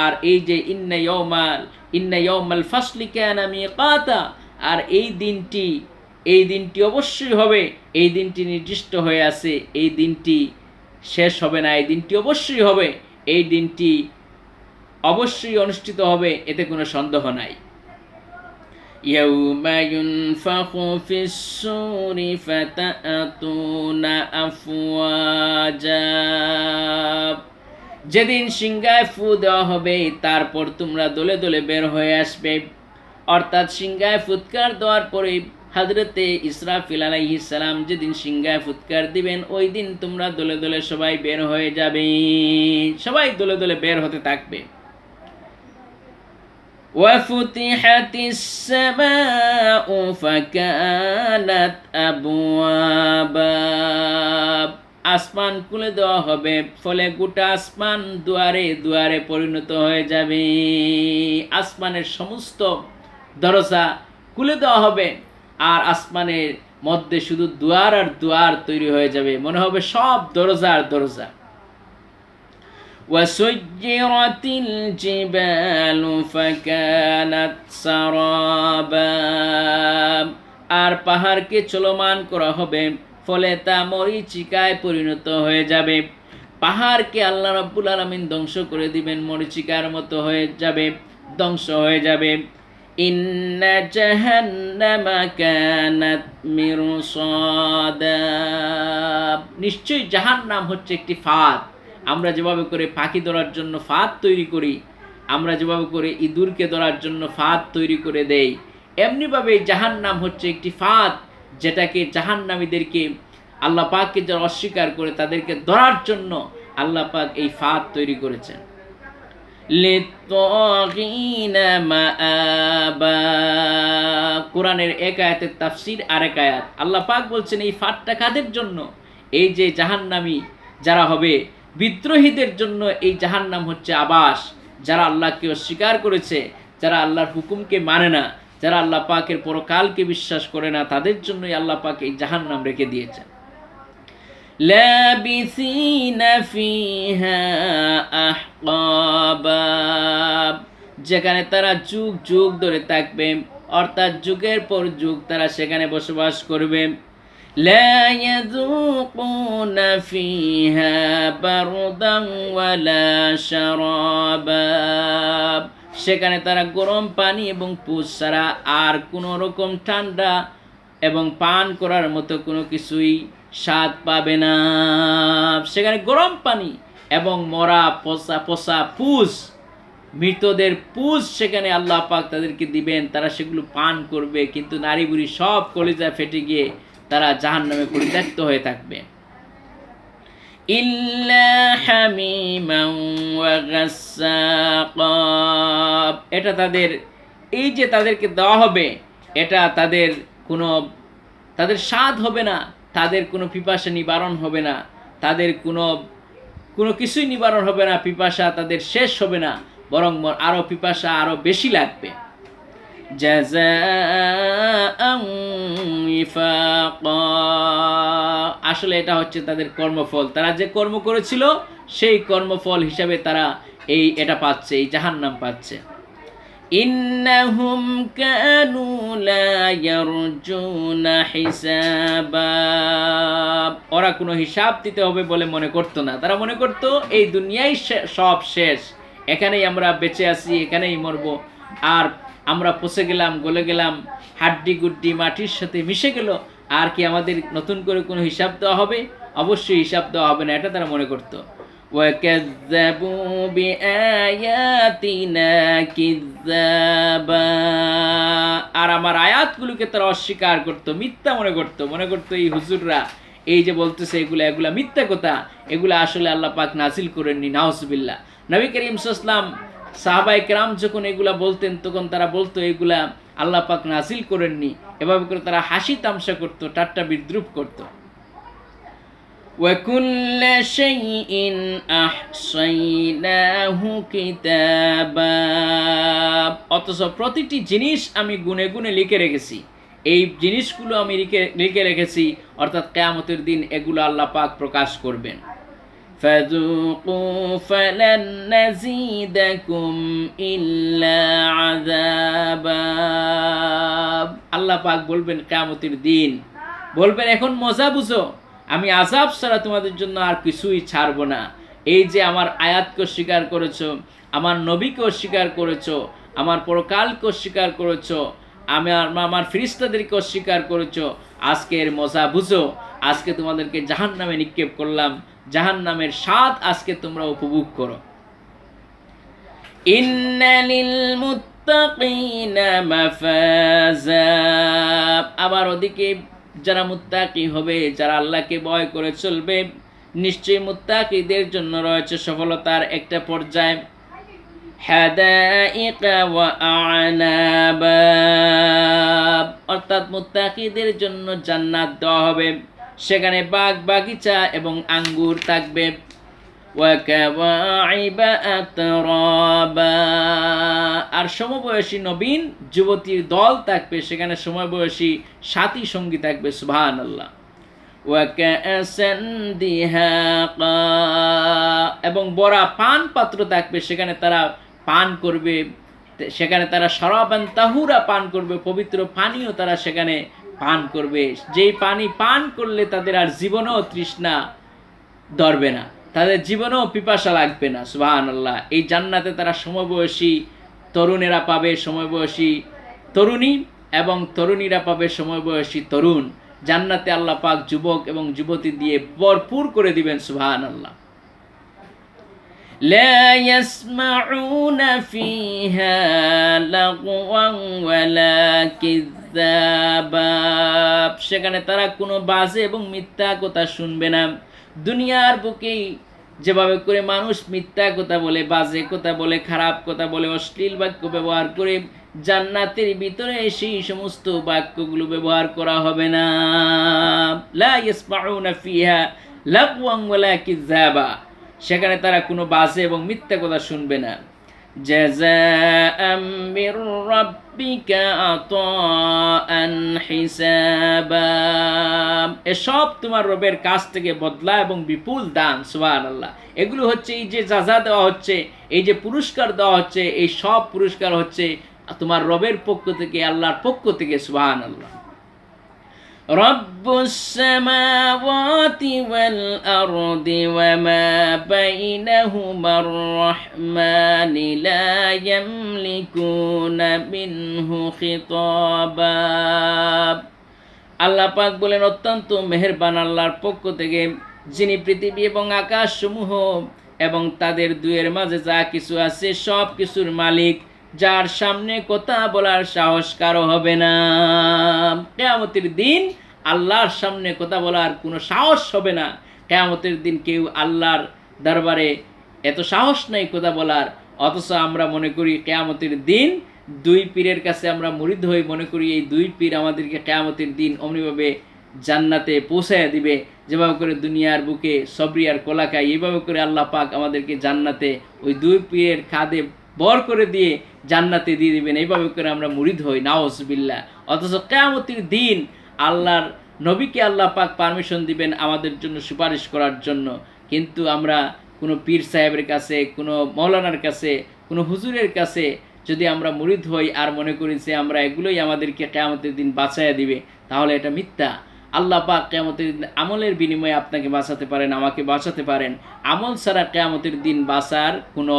আর এই যে ইন্না ইয়াউমাল ফাসলি কানা মিকাতা, আর এই দিনটি অবশ্যই হবে, এই দিনটি নির্দিষ্ট হয়ে আছে, এই দিনটি শেষ হবে না, এই দিনটি অবশ্যই হবে, এই দিনটি অবশ্যই অনুষ্ঠিত হবে, এতে কোনো সন্দেহ নাই। ইয়াউমা ইউনফাখু ফিস-সূরি ফাতা'তুনা আফওয়াজা, যেদিন সিংহায় ফু দেওয়া হবে তারপর তোমরা দলে দলে বের হয়ে আসবে। অর্থাৎ সিংহায় ফুৎকার দেওয়ার পরে হযরতে ইসরাফিল আলাইহিস সালাম যেদিন সিংহায় ফুৎকার দিবেন, ওই দিন তোমরা দলে দলে সবাই বের হয়ে যাবে, সবাই দলে দলে বের হতে থাকবে। ওয়াফুতিহাতিস সামাউ ফাকানাত আবওয়াবা, আসমান খুলে দেওয়া হবে, ফলে গোটা আসমান দুয়ারে দুয়ারে পরিণত হয়ে যাবে। আসমানের সমস্ত দরজা খুলে দেওয়া হবে, আর আসমানের মধ্যে শুধু দুয়ার আর দুয়ার তৈরি হয়ে যাবে, মনে হবে সব দরজা আর দরজা। ওয়াসুয়্যিরাতিল জিবালু ফাকানাত সারাবা, আর পাহাড়কে চলমান করা হবে, ফলে তা মরীচিকায় পরিণত হয়ে যাবে। পাহাড়কে আল্লাহ রাব্বুল আলামিন ধ্বংস করে দিবেন, মরীচিকার মতো হয়ে যাবে, ধ্বংস হয়ে যাবে। ইন্না জাহান্নামা কানাত মিরসাদা, নিশ্চয়ই জাহান্নাম হচ্ছে একটি ফাঁদ। আমরা যেভাবে করে পাখি ধরার জন্য ফাঁদ তৈরি করি, আমরা যেভাবে করে ইঁদুরকে ধরার জন্য ফাঁদ তৈরি করে দেই, এমনিভাবে জাহান্নাম হচ্ছে একটি ফাঁদ, যেটাকে জাহান্নামীদেরকে, আল্লাহ পাককে যারা অস্বীকার করে তাদেরকে ধরার জন্য আল্লাহ পাক এই ফাঁদ তৈরি করেছেন। লিত্তাগিনা মাআবা, কোরআনের এক আয়াতের তাফসীর আরেক আয়াত। আল্লাহ পাক বলছেন এই ফাঁদটা কাদের জন্য? এই যে জাহান্নামী যারা হবে, বিদ্রোহীদের জন্য এই জাহান্নাম হচ্ছে আবাস। যারা আল্লাহকে অস্বীকার করেছে, যারা আল্লাহর হুকুমকে মানে না, যারা আল্লাহ পাকের পরকালকে বিশ্বাস করে না, তাদের জন্যই আল্লাহ পাক এই জাহান্নাম রেখে দিয়েছেন। লাবিসিনা ফিহা আহকাবা, যেখানে তারা যুগ যুগ ধরে থাকবে, অর্থাৎ যুগের পর যুগ তারা সেখানে বসবাস করবে। লা ইয়াযুকুনা ফিহা বারদান ওয়ালা শারাবা, সেখানে তারা গরম পানি এবং পুষ ছাড়া আর কোনো রকম ঠান্ডা এবং পান করার মতো কোনো কিছুই স্বাদ পাবে না। সেখানে গরম পানি এবং মরা পচা পচা পুষ, মৃতদের পুষ সেখানে আল্লাহ পাক তাদেরকে দিবেন, তারা সেগুলো পান করবে, কিন্তু নারী বুড়ি সব কলিজা ফেটে গিয়ে তারা জাহান্নামে পরিত্যক্ত হয়ে থাকবে। ইল্লা হামিমান ওয়া গাসসাকা, এটা তাদের, এই যে তাদেরকে দেওয়া হবে, এটা তাদের স্বাদ হবে না, তাদের কোনো পিপাসা নিবারণ হবে না, তাদের কোনো কিছুই নিবারণ হবে না, পিপাসা তাদের শেষ হবে না, বরং আরও পিপাসা আরও বেশি লাগবে। জাযাআন ওয়িফাকা, আসলে এটা হচ্ছে তাদের কর্মফল, তারা যে কর্ম করেছিল সেই কর্মফল হিসাবে তারা এটা পাচ্ছে, এই জাহান্নাম পাচ্ছে। ইন্নাহুম কানু লা ইয়ারজুনা হিসাবা, ওরা কোনো হিসাব দিতে হবে বলে মনে করতো না, তারা মনে করতো এই দুনিয়াই সব শেষ, এখানেই আমরা বেঁচে আছি, এখানেই মরবো, আর আমরা পচে গেলাম, গলে গেলাম, হাড্ডি গুড্ডি মাটির সাথে মিশে গেল, আর কি আমাদের নতুন করে কোনো হিসাব দেওয়া হবে? অবশ্যই হিসাব দেওয়া হবে না, এটা তারা মনে করতো। وَكَذَّبُوا بِآيَاتِنَا كِذَّابًا, আর আমার আয়াতগুলোকে তারা অস্বীকার করতো, মিথ্যা মনে করতো এই হুজুররা এই যে বলতেছে এগুলা মিথ্যা কথা, এগুলা আসলে আল্লাহ পাক নাজিল করেননি, নাউজুবিল্লাহ। নবী করিম সাল্লাল্লাহু আলাইহি ওয়াসাল্লাম, সাহাবায়ে কেরাম যখন এগুলা বলতেন তখন তারা বলতো এগুলা আল্লাহ পাক নাজিল করেননি, এভাবে করে তারা হাসি তামসা করতো, ঠাট্টা বিদ্রুপ করতো। وَكُلَّ شَيْءٍ أَحْصَيْنَاهُ كِتَابًا, অথচ প্রতিটি জিনিস আমি গুনে গুনে লিখে রেখেছি, এই জিনিসগুলো আমি লিখে রেখেছি, অর্থাৎ কিয়ামতের দিন এগুলো আল্লাহ পাক প্রকাশ করবেন। فَذُوقُوا فَلَن نَّزِيدَكُمْ إِلَّا عَذَابًا, আল্লাহ পাক বলবেন কিয়ামতের দিন, বলবেন এখন মজা বুঝো, আমি আযাব ছাড়া তোমাদের জন্য আর কিছুই ছাড়বো না। এই যে আমার আয়াতকে অস্বীকার করেছো, আমার নবীকে অস্বীকার করেছো, আমার পরকালকে অস্বীকার করেছো, আমার ফেরেশতাদেরকে অস্বীকার করেছো, আজকের মজা বুঝো, আজকে তোমাদেরকে জাহান্নামে নিক্ষেপ করলাম, জাহান্নামের স্বাদ আজকে তোমরা উপভোগ করো। ইন্না লিল মুত্তাকিনা মাফাজা, আবার ওদিকে যারা মুত্তাকি হবে, যারা আল্লাহকে ভয় করে চলবে, নিশ্চয়ই মুত্তাকিদের জন্য রয়েছে সফলতার একটা পর্যায়। হাদাইকা ওয়া আ'নাবা, অর্থাৎ মুত্তাকিদের জন্য জান্নাত দেওয়া হবে, সেখানে বাগ বাগিচা এবং আঙ্গুর থাকবে। ওয়া কাওয়াইবা আতরাবা, আর সমবয়সী নবীন যুবতীর দল থাকবে, সেখানে সমবয়সী সাথী সঙ্গী থাকবে, সুবহানাল্লাহ। ওয়া কাআসান দিহাকা, এবং বড়া পান পাত্র থাকবে, সেখানে তারা পান করবে, সেখানে তারা শরাবান তাহুরা পান করবে, পবিত্র পানিও তারা সেখানে পান করবে, যেই পানি পান করলে তাদের আর জীবনেও তৃষ্ণা ধরবে না, তাদের জীবনেও পিপাসা লাগবে না, সুবহানাল্লাহ। এই জান্নাতে তারা সমবয়সী তরুণেরা পাবে সমবয়সী তরুণী, এবং তরুণীরা পাবে সমবয়সী তরুণ। জান্নাতে আল্লাহ পাক যুবক এবং যুবতী দিয়ে ভরপুর করে দিবেন, সুবহানাল্লাহ। লা ইয়াসমাউনা ফিহা লাগওয়ান ওয়ালা কিযাবা, সেখানে তারা কোনো বাজে এবং মিথ্যা কথা শুনবে না। দুনিয়ার বুকেই যেভাবে করে মানুষ মিথ্যা কথা বলে, বাজে কথা বলে, খারাপ কথা বলে, অশ্লীল বাক্য ব্যবহার করে, জান্নাতের ভিতরে সেই সমস্ত বাক্যগুলো ব্যবহার করা হবে না। লা ইয়াসমাউনা ফিহা লাগওয়ান ওয়ালা কিযাবা, সেখানে তারা কোনো বাজে এবং মিথ্যা কথা শুনবে না। জাযাআম মির রাব্বিকা আতাআন হিসাবা, এসব তোমার রবের কাছ থেকে বদলা এবং বিপুল দান, সুবহানাল্লাহ। এগুলো হচ্ছে এই যে জাযা দেওয়া হচ্ছে, এই যে পুরস্কার দেওয়া হচ্ছে, এই সব পুরস্কার হচ্ছে তোমার রবের পক্ষ থেকে, আল্লাহর পক্ষ থেকে, সুবহানাল্লাহ। رب السماوات والأرض وما بينهما الرحمن لا يملكون منه خطابا আল্লাহ পাক বলেন, অত্যন্ত মেহেরবান আল্লাহর পক্ষ থেকে, যিনি পৃথিবী এবং আকাশ সমূহ এবং তাদের দুয়ের মাঝে যা কিছু আছে সব কিছুর মালিক, যার সামনে কথা বলার সাহস কারো হবে না। কিয়ামতের দিন আল্লাহর সামনে কথা বলার কোনো সাহস হবে না। কিয়ামতের দিন কেউ আল্লাহর দরবারে এত সাহস নাই কথা বলার। অথচ আমরা মনে করি কিয়ামতের দিন দুই পীরের কাছে আমরা মুরিদ হয়ে মনে করি এই দুই পীর আমাদেরকে কিয়ামতের দিন অমনিভাবে জান্নাতে পৌঁছায় দিবে, যেভাবে করে দুনিয়ার বুকে সবরি আর কলা খায়, এইভাবে করে আল্লাহ পাক আমাদেরকে জান্নাতে ওই দুই পীরের খাদে বর করে দিয়ে জান্নাতে দিয়ে দিবেন। এইভাবে করে আমরা মুরিদ হই, নাউজুবিল্লাহ। অথচ কিয়ামতের দিন আল্লাহর নবীকে আল্লাহ পাক পারমিশন দিবেন আমাদের জন্য সুপারিশ করার জন্য, কিন্তু আমরা কোনো পীর সাহেবের কাছে, কোনো মৌলানার কাছে, কোনো হুজুরের কাছে যদি আমরা মুরিদ হই আর মনে করি যে আমরা এগুলোই আমাদেরকে কিয়ামতের দিন বাঁচাইয়া দিবে, তাহলে এটা মিথ্যা। আল্লাহ পাক কিয়ামতের দিন আমলের বিনিময়ে আপনাকে বাঁচাতে পারেন, আমাকে বাঁচাতে পারেন। আমল ছাড়া কিয়ামতের দিন বাঁচার কোনো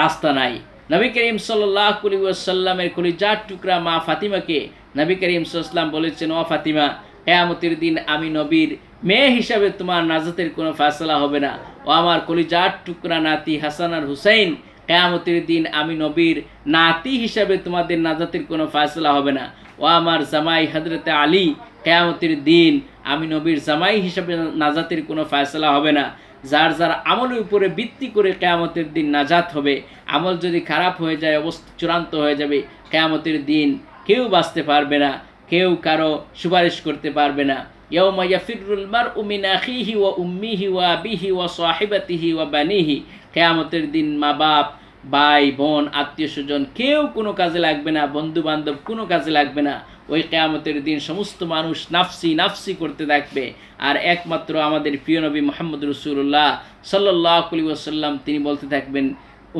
রাস্তা নাই। নবী করিম সাল্লাল্লাহু আলাইহি ওয়াসাল্লামের কলিজার টুকরা মা ফাতিমাকে নবী করিম সাল্লাল্লাহু আলাইহি ওয়াসাল্লাম বলেছেন, ও ফাতিমা, কিয়ামতের দিন আমি নবীর মেয়ে হিসাবে তোমার নাজাতের কোনো ফয়সালা হবে না। ও আমার কলিজার টুকরা নাতি হাসান আর হুসাইন, কিয়ামতের দিন আমি নবীর নাতি হিসাবে তোমাদের নাজাতের কোনো ফয়সালা হবে না। ও আমার জামাই হযরতে আলী, কিয়ামতের দিন আমি নবীর জামাই হিসাবে নাজাতের কোনো ফয়সালা হবে না। যার যার আমলের উপরে ভিত্তি করে কিয়ামতের দিন নাজাত হবে। আমল যদি খারাপ হয়ে যায়, অবস্থা চূড়ান্ত হয়ে যাবে। কিয়ামতের দিন কেউ বাঁচতে পারবে না, কেউ কারো সুপারিশ করতে পারবে না। ইয়াউমা ইয়াফিরুল মারউ মিন আখিহি ওয়া উম্মিহি ওয়া আবিহি ওয়া সাহিবাতিহি ওয়া বানিহি, কিয়ামতের দিন মা বাপ, ভাই বোন, আত্মীয় স্বজন কেউ কোনো কাজে লাগবে না, বন্ধু বান্ধব কোনো কাজে লাগবে না। ওই কিয়ামতের দিন সমস্ত মানুষ নাফসি নাফসি করতে থাকবে। আর একমাত্র আমাদের প্রিয় নবী মুহাম্মদ রাসূলুল্লাহ সাল্লাল্লাহু আলাইহি ওয়াসাল্লাম তিনি বলতে থাকবেন,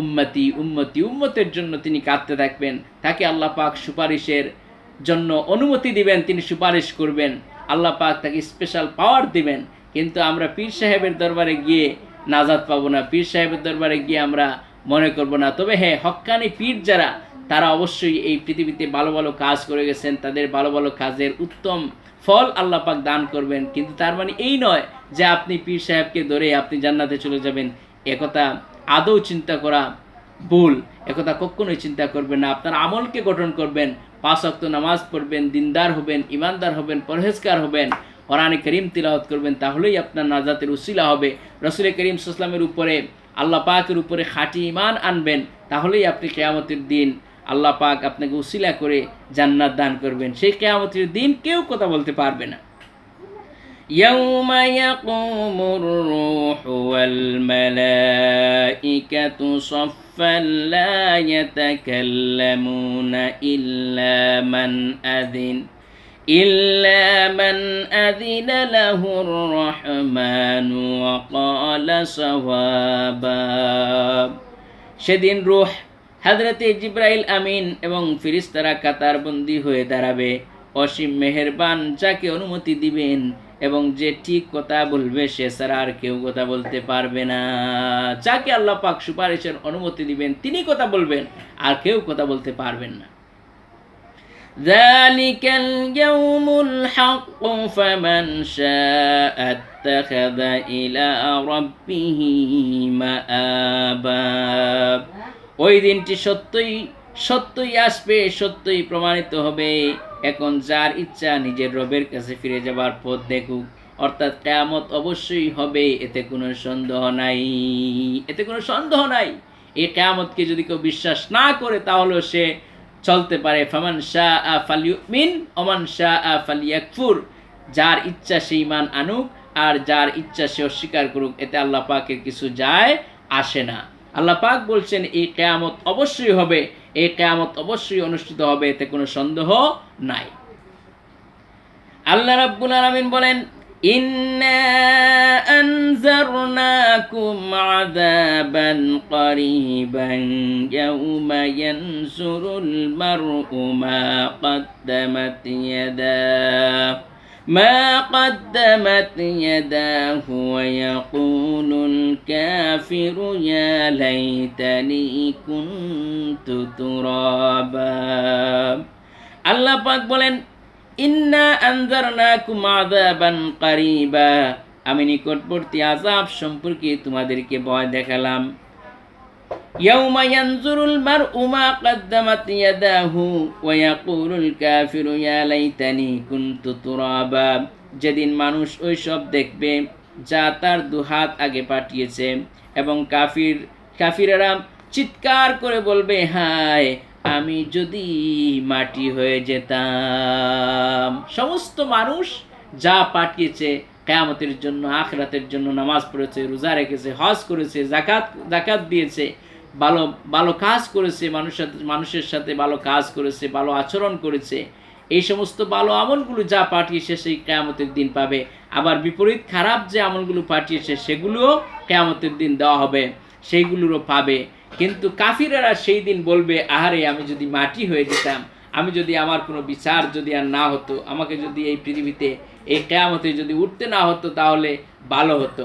উম্মতি উম্মতি, উম্মতের জন্য তিনি কাঁদতে থাকবেন। তাকে আল্লাহ পাক সুপারিশের জন্য অনুমতি দিবেন, তিনি সুপারিশ করবেন। আল্লাহ পাক তাকে স্পেশাল পাওয়ার দিবেন। কিন্তু আমরা পীর সাহেবের দরবারে গিয়ে নাজাত পাবো না, পীর সাহেবের দরবারে গিয়ে আমরা মনে করব না। তবে হ্যাঁ, হক্কানি পীর যারা, তারা অবশ্যই এই পৃথিবীতে ভালো ভালো কাজ করে গেছেন, তাদের ভালো ভালো কাজের উত্তম ফল আল্লাহ পাক দান করবেন। কিন্তু তার মানে এই নয় যে আপনি পীর সাহেবকে ধরে আপনি জান্নাতে চলে যাবেন। একথা আদৌ চিন্তা করা ভুল, একথা কখনোই চিন্তা করবেন না। আপনার আমলকে গঠন করবেন, 5 ওয়াক্ত নামাজ পড়বেন, দিনদার হবেন, ইমানদার হবেন, পরহেজগার হবেন, কোরআনে কারীম তিলাওয়াত করবেন, তাহলেই আপনার নাজাতের উসিলা হবে। রাসূল করিম সাল্লাল্লাহু আলাইহি ওয়াসাল্লামের উপরে, আল্লাহ পাকের উপরে খাঁটি ঈমান আনবেন, তাহলেই আপনি কিয়ামতের দিন আল্লাহ পাক আপনাকে উসিলা করে জান্নাত দান করবেন। সেই কিয়ামতের দিন কেউ কথা বলতে পারবে না। ইয়াউমা ইয়াকুমুর রূহু ওয়াল মালাইকাতু সাফফান লা ইয়াতাকাল্লামুনা ইল্লা মান আযিনা লাহুর রাহমানু ওয়া ক্বালা সাওয়াবা। সেদিন রূহ হযরতে জিবরাইল আমিন এবং ফেরেশতারা কাতারবন্দি হয়ে দাঁড়াবে। অসীম মেহেরবান যাকে অনুমতি দিবেন এবং যে ঠিক কথা বলবে সে ছাড়া আর কেউ কথা বলতে পারবে না। যাকে আল্লাহ পাক সুপারিশের অনুমতি দিবেন তিনি কথা বলবেন, আর কেউ কথা বলতে পারবেন না। যালিকাল ইয়াউমুল হক ফামান শাআ আত্তাখাযা ইলা রাব্বিহি মাআবা। ওই দিনটি সত্যই আসবে, সত্যই প্রমাণিত হবে। এখন যার ইচ্ছা নিজের রবের কাছে ফিরে যাবার পথ দেখুক। অর্থাৎ কিয়ামত অবশ্যই হবে, এতে কোনো সন্দেহ নাই, এতে কোনো সন্দেহ নাই। এই কিয়ামতকে যদি কেউ বিশ্বাস না করে তাহলে সে চলতে পারে ফামান শাআ ফালিউমিন ওমান শাআ ফালিয়াকফুর। যার ইচ্ছা সে ঈমান আনুক, আর যার ইচ্ছা সে অস্বীকার করুক, এতে আল্লাহ পাকের কিছু যায় আসে না। আল্লাহ পাক বলছেন এই কিয়ামত অবশ্যই হবে, এই কিয়ামত অবশ্যই অনুষ্ঠিত হবে, এতে কোনো সন্দেহ নাই। আল্লাহ রাব্বুল আলামিন বলেন, ইন্না আনজারনাকুম আযাবান করিবান ইয়াউমা ইয়ানজুরুল মার'উ মা কদ্দামাত ইয়াদাহু ما قدمت يداه ويقول الكافر يا ليتني كنت ترابا আল্লাহ পাক বলেন ইন্না আনজারনাকুম আযাবান কারীবা আমি নিকটবর্তী আযাব সম্পর্কে তোমাদেরকে ভয় দেখালাম ইয়াউমা ইয়ানজুরুল মারউ মা কদ্দামাত ইয়াদাহু ওয়া ইয়াকুলুল কাফিরু ইয়া লাইতানি কুনতু তুরাবা যেদিন মানুষ ওই সব দেখবে যা তার দুহাত আগে পাঠিয়েছে এবং কাফিরেরা চিৎকার করে বলবে হায় আমি যদি মাটি হয়ে যেতাম। সমস্ত মানুষ যা পাঠিয়েছে কিয়ামতের জন্য, আখিরাতের জন্য নামাজ পড়েছে, রোজা রেখেছে, হজ করেছে, যাকাত দিয়েছে, ভালো ভালো কাজ করেছে, মানুষের সাথে ভালো কাজ করেছে, ভালো আচরণ করেছে, এই সমস্ত ভালো আমলগুলো যা পাঠিয়েছে সেই কিয়ামতের দিন পাবে। আবার বিপরীত খারাপ যে আমলগুলো পাঠিয়েছে সেগুলোও কিয়ামতের দিন দেওয়া হবে, সেইগুলোরও পাবে। কিন্তু কাফিরেরা সেই দিন বলবে আহারে আমি যদি মাটি হয়ে যেতাম, আমি যদি আমার কোনো বিচার যদি আর না হতো, আমাকে যদি এই পৃথিবীতে এই কিয়ামতে যদি উঠতে না হতো তাহলে ভালো হতো।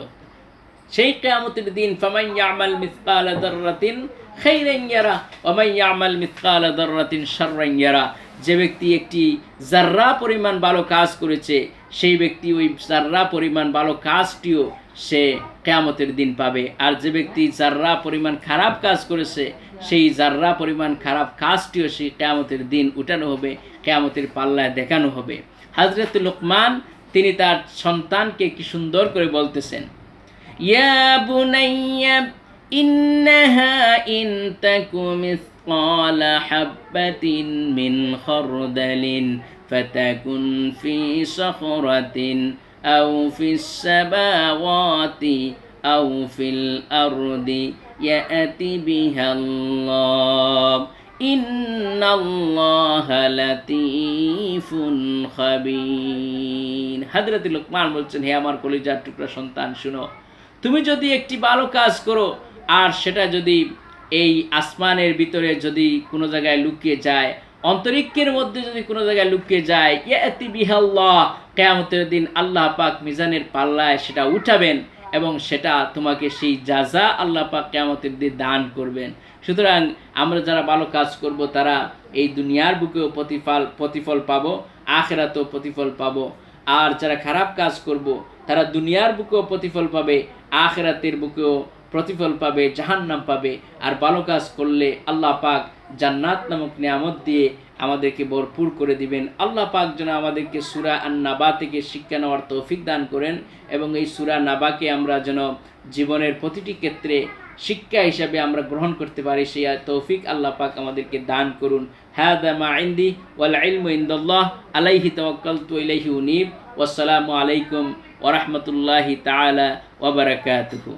সেই কিয়ামতের দিন ফামান ইয়ামাল মিসকালা যাররাতিন খাইরান ইয়ারা ওয়া মান ইয়ামাল মিসকালা যাররাতিন শাররান ইয়ারা যে ব্যক্তি একটি যাররা পরিমাণ ভালো কাজ করেছে সেই ব্যক্তি ওই যাররা পরিমাণ ভালো কাজটিও সে কিয়ামতের দিন পাবে। আর যে ব্যক্তি যাররা পরিমাণ খারাপ কাজ করেছে সেই যাররা পরিমাণ খারাপ কাজটিও সেই কিয়ামতের দিন উঠানো হবে, কিয়ামতের পাল্লায় দেখানো হবে। হযরত লুকমান তিনি তার সন্তানকে কি সুন্দর করে বলতেছেন, ইয়া বুনাইয়া ইন্নাহা ইন তাকু মিসকালা হাববাতিন মিন খারদালিন ফাতাকুন ফি সাখরাতিন আও ফিস সামাওয়াতি আও ফিল আরদি ইয়াতি বিহাল্লাহ ইন্নাল্লাহা লাতীফুন খাবীর। হযরত লুকমান বলছেন, হে আমার কলিজার টুকরা সন্তান শুনো, তুমি যদি একটি ভালো কাজ করো আর সেটা যদি এই আসমানের ভিতরে যদি কোনো জায়গায় লুকিয়ে যায়, অন্তরিক্ষের মধ্যে যদি কোনো জায়গায় লুকিয়ে যায়, ইয়াতি বিহাল্লাহ কিয়ামতের দিন আল্লাহ পাক মিজানের পাল্লায় সেটা উঠাবেন এবং সেটা তোমাকে সেই জাযা আল্লাহ পাক কিয়ামতের দিন দান করবেন। সুতরাং আমরা যারা ভালো কাজ করব তারা এই দুনিয়ার বুকেও প্রতিফল পাবো, আখিরাতেও প্রতিফল পাবো। আর যারা খারাপ কাজ করব তারা দুনিয়ার বুকেও প্রতিফল পাবে, আখিরাতের বুকেও প্রতিফল পাবে, জাহান্নাম পাবে। আর ভালো কাজ করলে আল্লাহ পাক জান্নাত নামক নিয়ামত দিয়ে আমাদেরকে ভরপুর করে দিবেন। আল্লাহ পাক যেন আমাদেরকে সূরা আন-নাবা থেকে শিক্ষা নেওয়ার তৌফিক দান করেন এবং এই সূরা নাবাকে আমরা যেন জীবনের প্রতিটি ক্ষেত্রে শিক্ষা হিসাবে আমরা গ্রহণ করতে পারি, সেই তৌফিক আল্লাহ পাক আমাদেরকে দান করুন। হাদা মা ইনদি ওয়াল ইলমু ইনদাল্লাহ আলাইহি তাওয়াক্কালতু ইলাইহি উনীব। ওয়াসসালামু আলাইকুম ওয়া রাহমাতুল্লাহি তাআলা ওয়া বারাকাতুহু।